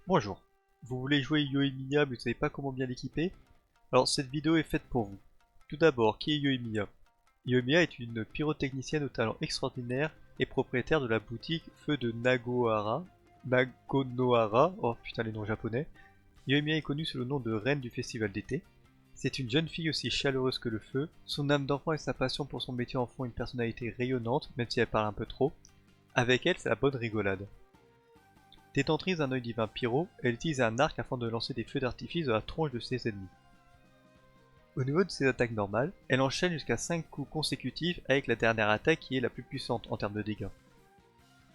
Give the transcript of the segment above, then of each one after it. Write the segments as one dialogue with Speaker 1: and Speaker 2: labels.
Speaker 1: Bonjour, vous voulez jouer Yoimiya mais vous savez pas comment bien l'équiper? Alors cette vidéo est faite pour vous. Tout d'abord, qui est Yoimiya? Yoimiya est une pyrotechnicienne au talent extraordinaire et propriétaire de la boutique Feu de Nagonohara, oh putain les noms japonais. Yoimiya est connue sous le nom de reine du festival d'été. C'est une jeune fille aussi chaleureuse que le feu, son âme d'enfant et sa passion pour son métier en font une personnalité rayonnante, même si elle parle un peu trop. Avec elle, c'est la bonne rigolade. Détentrice d'un œil divin pyro, elle utilise un arc afin de lancer des feux d'artifice dans la tronche de ses ennemis. Au niveau de ses attaques normales, elle enchaîne jusqu'à 5 coups consécutifs avec la dernière attaque qui est la plus puissante en termes de dégâts.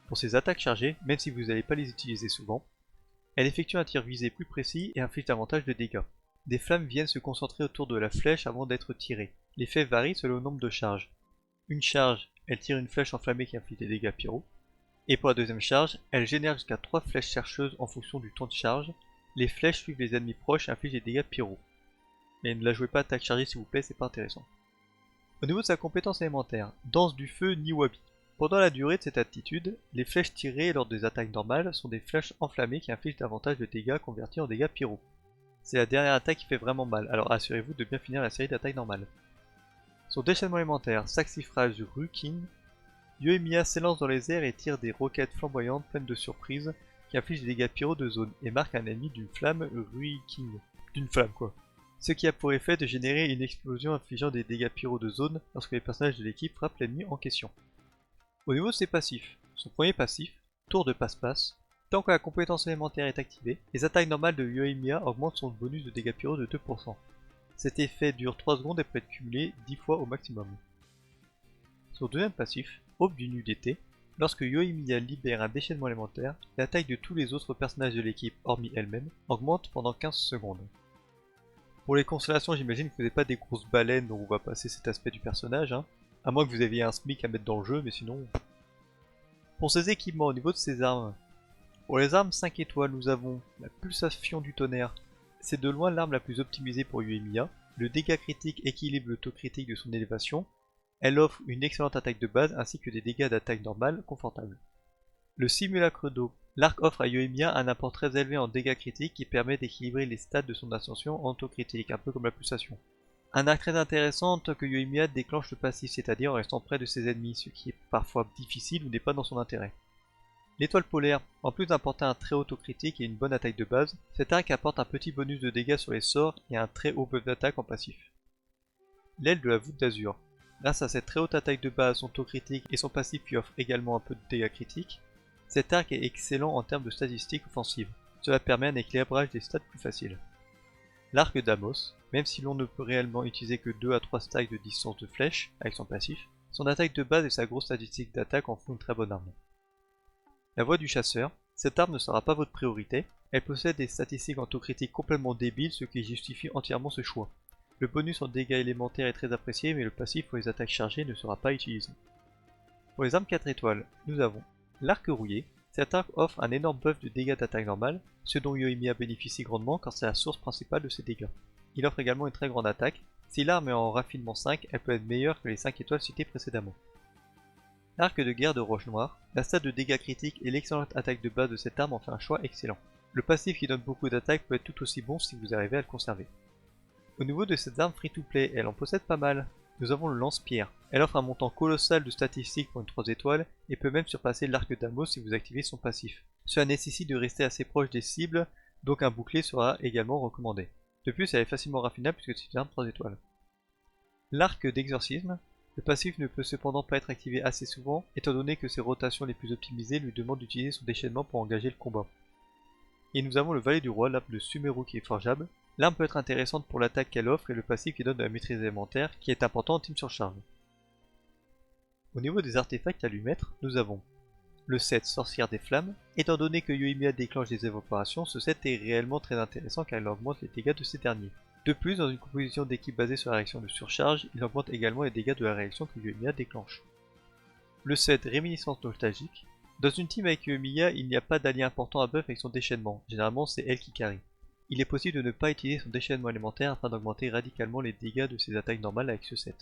Speaker 1: Pour ses attaques chargées, même si vous n'allez pas les utiliser souvent, elle effectue un tir visé plus précis et inflige davantage de dégâts. Des flammes viennent se concentrer autour de la flèche avant d'être tirées. L'effet varie selon le nombre de charges. Une charge, elle tire une flèche enflammée qui inflige des dégâts pyro. Et pour la deuxième charge, elle génère jusqu'à 3 flèches chercheuses en fonction du temps de charge. Les flèches suivent les ennemis proches et infligent des dégâts pyro. Mais ne la jouez pas attaque chargée s'il vous plaît, c'est pas intéressant. Au niveau de sa compétence élémentaire, danse du feu Niwabi. Pendant la durée de cette aptitude, les flèches tirées lors des attaques normales sont des flèches enflammées qui infligent davantage de dégâts convertis en dégâts pyro. C'est la dernière attaque qui fait vraiment mal, alors assurez-vous de bien finir la série d'attaques normales. Son déchaînement élémentaire, Saxifrage Rukin. Yoimiya s'élance dans les airs et tire des roquettes flamboyantes pleines de surprises qui infligent des dégâts pyro de zone et marque un ennemi d'une flamme Ruiking. D'une flamme quoi. Ce qui a pour effet de générer une explosion infligeant des dégâts pyro de zone lorsque les personnages de l'équipe frappent l'ennemi en question. Au niveau de ses passifs, son premier passif, tour de passe-passe, tant que la compétence élémentaire est activée, les attaques normales de Yoimiya augmentent son bonus de dégâts pyro de 2%. Cet effet dure 3 secondes et peut être cumulé 10 fois au maximum. Son deuxième passif, Aube du nu d'été, lorsque Yoimiya libère un déchaînement élémentaire, l'attaque de tous les autres personnages de l'équipe, hormis elle-même, augmente pendant 15 secondes. Pour les constellations, j'imagine que vous n'avez pas des grosses baleines, donc on va passer cet aspect du personnage, hein. À moins que vous aviez un SMIC à mettre dans le jeu, mais sinon... Pour ses équipements, au niveau de ses armes, pour les armes 5 étoiles, nous avons la pulsation du tonnerre. C'est de loin l'arme la plus optimisée pour Yoimiya. Le dégât critique équilibre le taux critique de son élévation. Elle offre une excellente attaque de base ainsi que des dégâts d'attaque normale confortables. Le simulacre d'eau. L'arc offre à Yoimiya un apport très élevé en dégâts critiques qui permet d'équilibrer les stats de son ascension en taux critique, un peu comme la pulsation. Un arc très intéressant tant que Yoimiya déclenche le passif, c'est-à-dire en restant près de ses ennemis, ce qui est parfois difficile ou n'est pas dans son intérêt. L'étoile polaire, en plus d'apporter un très haut taux critique et une bonne attaque de base, cet arc apporte un petit bonus de dégâts sur les sorts et un très haut buff d'attaque en passif. L'aile de la voûte d'azur. Grâce à cette très haute attaque de base, son taux critique et son passif qui offre également un peu de dégâts critiques, cet arc est excellent en termes de statistiques offensives. Cela permet un équilibrage des stats plus facile. L'arc d'Amos, même si l'on ne peut réellement utiliser que 2 à 3 stacks de distance de flèche avec son passif, son attaque de base et sa grosse statistique d'attaque en font une très bonne arme. La voix du chasseur, cette arme ne sera pas votre priorité, elle possède des statistiques en taux critique complètement débiles ce qui justifie entièrement ce choix. Le bonus en dégâts élémentaires est très apprécié mais le passif pour les attaques chargées ne sera pas utilisé. Pour les armes 4 étoiles, nous avons l'arc rouillé. Cette arc offre un énorme buff de dégâts d'attaque normale, ce dont Yoimiya bénéficie grandement car c'est la source principale de ses dégâts. Il offre également une très grande attaque. Si l'arme est en raffinement 5, elle peut être meilleure que les 5 étoiles citées précédemment. L'arc de guerre de Roche Noire, la stat de dégâts critiques et l'excellente attaque de base de cette arme en fait un choix excellent. Le passif qui donne beaucoup d'attaque peut être tout aussi bon si vous arrivez à le conserver. Au niveau de cette arme free-to-play, elle en possède pas mal. Nous avons le lance-pierre. Elle offre un montant colossal de statistiques pour une 3 étoiles et peut même surpasser l'arc d'Amos si vous activez son passif. Cela nécessite de rester assez proche des cibles, donc un bouclier sera également recommandé. De plus, elle est facilement raffinable puisque c'est une arme 3 étoiles. L'arc d'exorcisme. Le passif ne peut cependant pas être activé assez souvent, étant donné que ses rotations les plus optimisées lui demandent d'utiliser son déchaînement pour engager le combat. Et nous avons le valet du roi, l'arme de Sumeru qui est forgeable. L'arme peut être intéressante pour l'attaque qu'elle offre et le passif qui donne de la maîtrise élémentaire, qui est important en team surcharge. Au niveau des artefacts à lui mettre, nous avons le set Sorcière des Flammes. Étant donné que Yoimiya déclenche des évaporations, ce set est réellement très intéressant car il augmente les dégâts de ces derniers. De plus, dans une composition d'équipe basée sur la réaction de surcharge, il augmente également les dégâts de la réaction que Yoimiya déclenche. Le set Réminiscence Nostalgique. Dans une team avec Yoimiya, il n'y a pas d'allié important à buff avec son déchaînement, généralement c'est elle qui carry. Il est possible de ne pas utiliser son déchaînement élémentaire afin d'augmenter radicalement les dégâts de ses attaques normales avec ce set.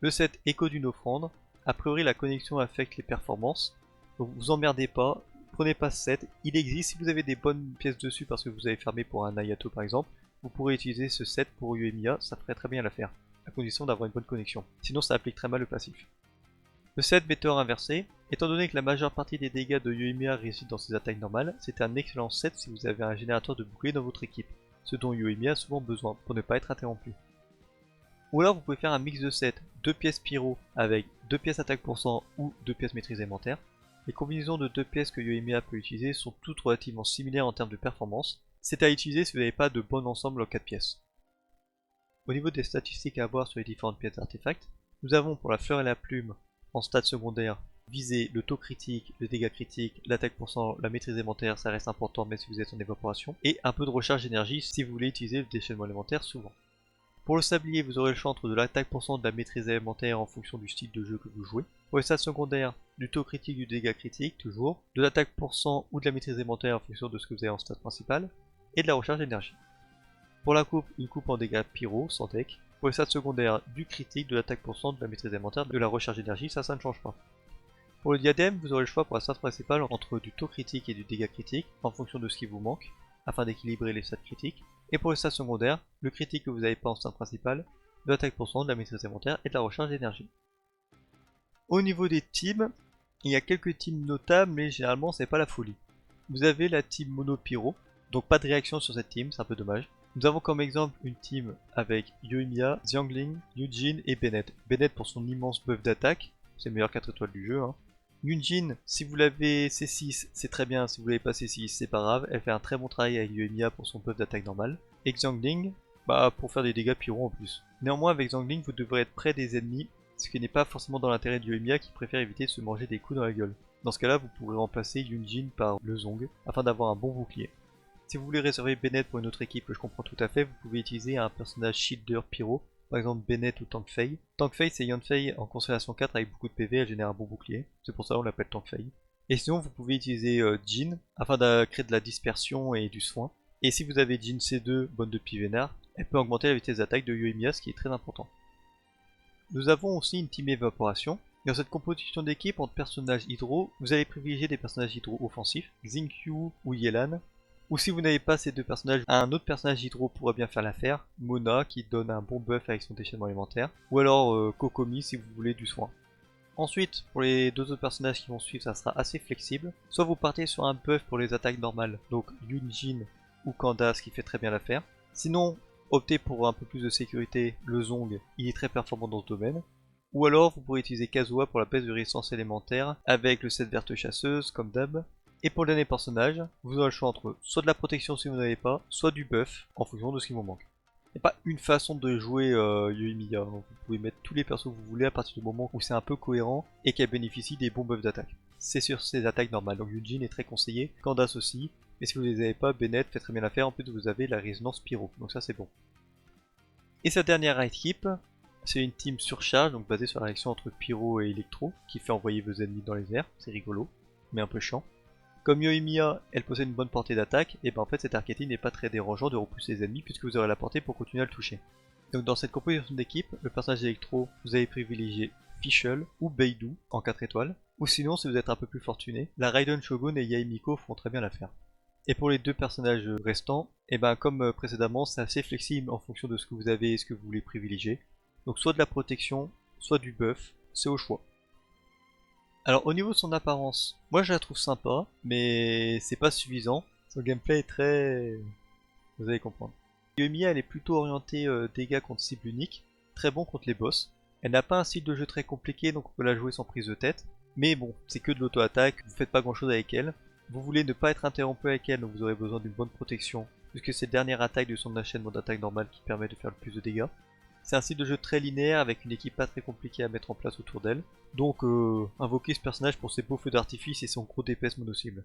Speaker 1: Le set Écho d'une offrande. A priori la connexion affecte les performances, donc vous emmerdez pas, prenez pas ce set, il existe, si vous avez des bonnes pièces dessus parce que vous avez fermé pour un Ayato par exemple, vous pourrez utiliser ce set pour Yoimiya, ça ferait très bien l'affaire, à condition d'avoir une bonne connexion, sinon ça applique très mal le passif. Le set Météore inversé, étant donné que la majeure partie des dégâts de Yoimiya résident dans ses attaques normales, c'est un excellent set si vous avez un générateur de bouclier dans votre équipe, ce dont Yoimiya a souvent besoin pour ne pas être interrompu. Ou alors vous pouvez faire un mix de sets, 2 pièces pyro avec 2 pièces attaque pour cent ou 2 pièces maîtrise élémentaire. Les combinaisons de 2 pièces que Yoimiya peut utiliser sont toutes relativement similaires en termes de performance, c'est à utiliser si vous n'avez pas de bon ensemble en 4 pièces. Au niveau des statistiques à avoir sur les différentes pièces d'artefacts, nous avons pour la fleur et la plume, en stats secondaires, visée, le taux critique, le dégât critique, l'attaque pour cent, la maîtrise élémentaire, ça reste important même si vous êtes en évaporation, et un peu de recharge d'énergie si vous voulez utiliser le déchaînement élémentaire souvent. Pour le sablier, vous aurez le choix entre de l'attaque pour cent de la maîtrise élémentaire en fonction du style de jeu que vous jouez. Pour les stats secondaires, du taux critique, du dégât critique, toujours, de l'attaque pour cent ou de la maîtrise élémentaire en fonction de ce que vous avez en stats principal, et de la recharge d'énergie. Pour la coupe, une coupe en dégâts pyro, sans deck. Pour les stats secondaires, du critique, de l'attaque pour cent, de la maîtrise élémentaire, de la recharge d'énergie, ça ne change pas. Pour le diadème, vous aurez le choix pour la stat principale entre du taux critique et du dégât critique, en fonction de ce qui vous manque, afin d'équilibrer les stats critiques. Et pour les stats secondaires, le critique que vous n'avez pas en stat principal, de l'attaque pour cent, de la maîtrise élémentaire et de la recharge d'énergie. Au niveau des teams, il y a quelques teams notables, mais généralement c'est pas la folie. Vous avez la team Mono Pyro, donc pas de réaction sur cette team, c'est un peu dommage. Nous avons comme exemple une team avec Yoimiya, Xiangling, Yunjin et Bennett. Bennett pour son immense buff d'attaque, c'est le meilleur 4 étoiles du jeu. Yunjin, si vous l'avez C6, c'est très bien, si vous l'avez pas C6, c'est pas grave, elle fait un très bon travail avec Yoimiya pour son buff d'attaque normale. Et Xiangling, pour faire des dégâts pyro en plus. Néanmoins avec Xiangling, vous devrez être près des ennemis, ce qui n'est pas forcément dans l'intérêt de Yoimiya qui préfère éviter de se manger des coups dans la gueule. Dans ce cas là, vous pourrez remplacer Yunjin par le Zong, afin d'avoir un bon bouclier. Si vous voulez réserver Bennett pour une autre équipe, que je comprends tout à fait, vous pouvez utiliser un personnage shielder pyro, par exemple Bennett ou Tankfei. Tankfei c'est Yanfei en constellation 4 avec beaucoup de PV, elle génère un bon bouclier, c'est pour ça qu'on l'appelle Tankfei. Et sinon vous pouvez utiliser Jin, afin de créer de la dispersion et du soin. Et si vous avez Jin C2, bonne de Pivénard, elle peut augmenter la vitesse d'attaque de Yoimiya, ce qui est très important. Nous avons aussi une team évaporation. Dans cette composition d'équipe entre personnages hydro, vous allez privilégier des personnages hydro offensifs, Xingqiu ou Yelan. Ou si vous n'avez pas ces deux personnages, un autre personnage hydro pourrait bien faire l'affaire, Mona qui donne un bon buff avec son déchaînement élémentaire, ou alors Kokomi si vous voulez du soin. Ensuite, pour les deux autres personnages qui vont suivre, ça sera assez flexible. Soit vous partez sur un buff pour les attaques normales, donc Yunjin ou Candace qui fait très bien l'affaire. Sinon, optez pour un peu plus de sécurité, le Zong, il est très performant dans ce domaine. Ou alors vous pourrez utiliser Kazuha pour la baisse de résistance élémentaire avec le set verte chasseuse comme d'hab. Et pour le dernier personnage, vous aurez le choix entre soit de la protection si vous n'avez pas, soit du buff en fonction de ce qui vous manque. Il n'y a pas une façon de jouer Yoimiya, donc vous pouvez mettre tous les persos que vous voulez à partir du moment où c'est un peu cohérent et qu'elle bénéficie des bons buffs d'attaque. C'est sur ses attaques normales, donc Yunjin est très conseillé, Candace aussi, mais si vous ne les avez pas, Bennett fait très bien l'affaire, en plus vous avez la résonance pyro, donc ça c'est bon. Et sa dernière équipe, c'est une team surcharge, donc basée sur la réaction entre pyro et électro, qui fait envoyer vos ennemis dans les airs, c'est rigolo, mais un peu chiant. Comme Yoimiya, elle possède une bonne portée d'attaque, et en fait cet archétype n'est pas très dérangeant de repousser les ennemis puisque vous aurez la portée pour continuer à le toucher. Donc dans cette composition d'équipe, le personnage électro, vous avez privilégié Fischl ou Beidou en 4 étoiles, ou sinon si vous êtes un peu plus fortuné, la Raiden Shogun et Yaemiko feront très bien l'affaire. Et pour les deux personnages restants, comme précédemment, c'est assez flexible en fonction de ce que vous avez et ce que vous voulez privilégier. Donc soit de la protection, soit du buff, c'est au choix. Alors au niveau de son apparence, moi je la trouve sympa, mais c'est pas suffisant. Son gameplay est très... vous allez comprendre. Yoimiya elle est plutôt orientée dégâts contre cible unique, très bon contre les boss. Elle n'a pas un style de jeu très compliqué donc on peut la jouer sans prise de tête. Mais bon, c'est que de l'auto-attaque, vous faites pas grand chose avec elle. Vous voulez ne pas être interrompu avec elle, donc vous aurez besoin d'une bonne protection, puisque c'est la dernière attaque de son enchaînement d'attaque normale qui permet de faire le plus de dégâts. C'est un style de jeu très linéaire avec une équipe pas très compliquée à mettre en place autour d'elle. Donc invoquez ce personnage pour ses beaux feux d'artifice et son gros DPS mono-cible.